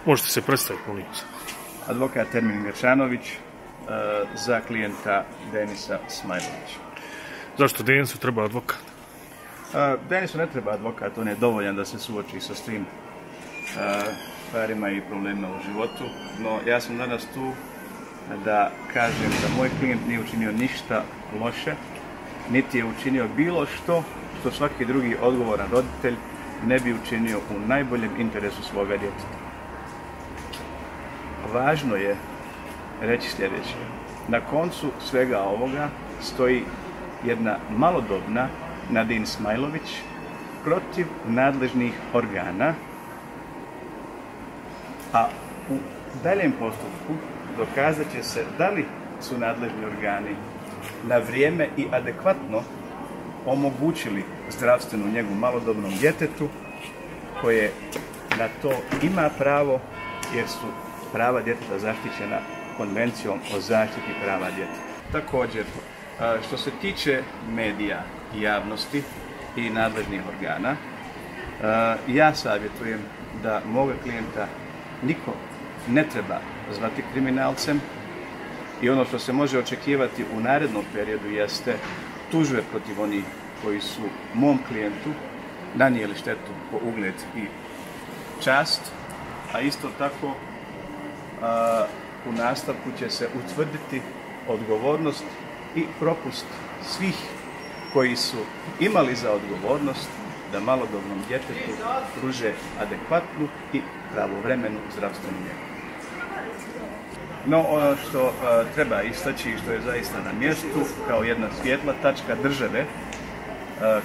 Možete se predstaviti, molim vas. Advokat Ermin Gračanović za klijenta Denisa Smajlovića. Zašto Denisu treba advokat? Denisu ne treba advokat, on je dovoljan da se suoči sa svim stvarima i problemima u životu, no ja sam danas tu da kažem da moj klijent nije učinio ništa loše, niti je učinio bilo što svaki drugi odgovoran roditelj ne bi učinio u najboljem interesu svoga djeteta. Važno je reći sljedeće. Na koncu svega ovoga stoji jedna malodobna Nadine Smajlović protiv nadležnih organa, a u daljem postupku dokazat će se da li su nadležni organi na vrijeme i adekvatno omogućili zdravstvenu njegu malodobnom djetetu koje na to ima pravo jer su prava djeteta zaštićena Konvencijom o zaštiti prava djeteta. Također, što se tiče medija i javnosti i nadležnih organa, ja savjetujem da moga klijenta niko ne treba zvati kriminalcem i ono što se može očekivati u narednom periodu jeste tužbe protiv onih koji su mom klijentu nanijeli štetu po ugled i čast, a isto tako u nastavku će se utvrditi odgovornost i propust svih koji su imali za odgovornost da malodobnom djetetu pruže adekvatnu i pravovremenu zdravstvenu njegu. No, ono što treba istaći i što je zaista na mjestu, kao jedna svjetla tačka države,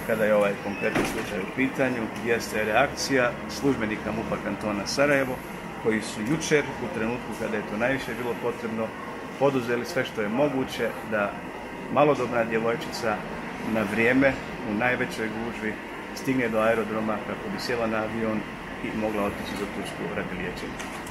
kada je ovaj konkretni slučaj u pitanju, jeste reakcija službenika MUP-a kantona Sarajevo, koji su jučer, u trenutku kada je to najviše bilo potrebno, poduzeli sve što je moguće da malodobna djevojčica na vrijeme, u najvećoj gužvi, stigne do aerodroma kako bi sjela na avion i mogla otići za Tursku radi liječenja.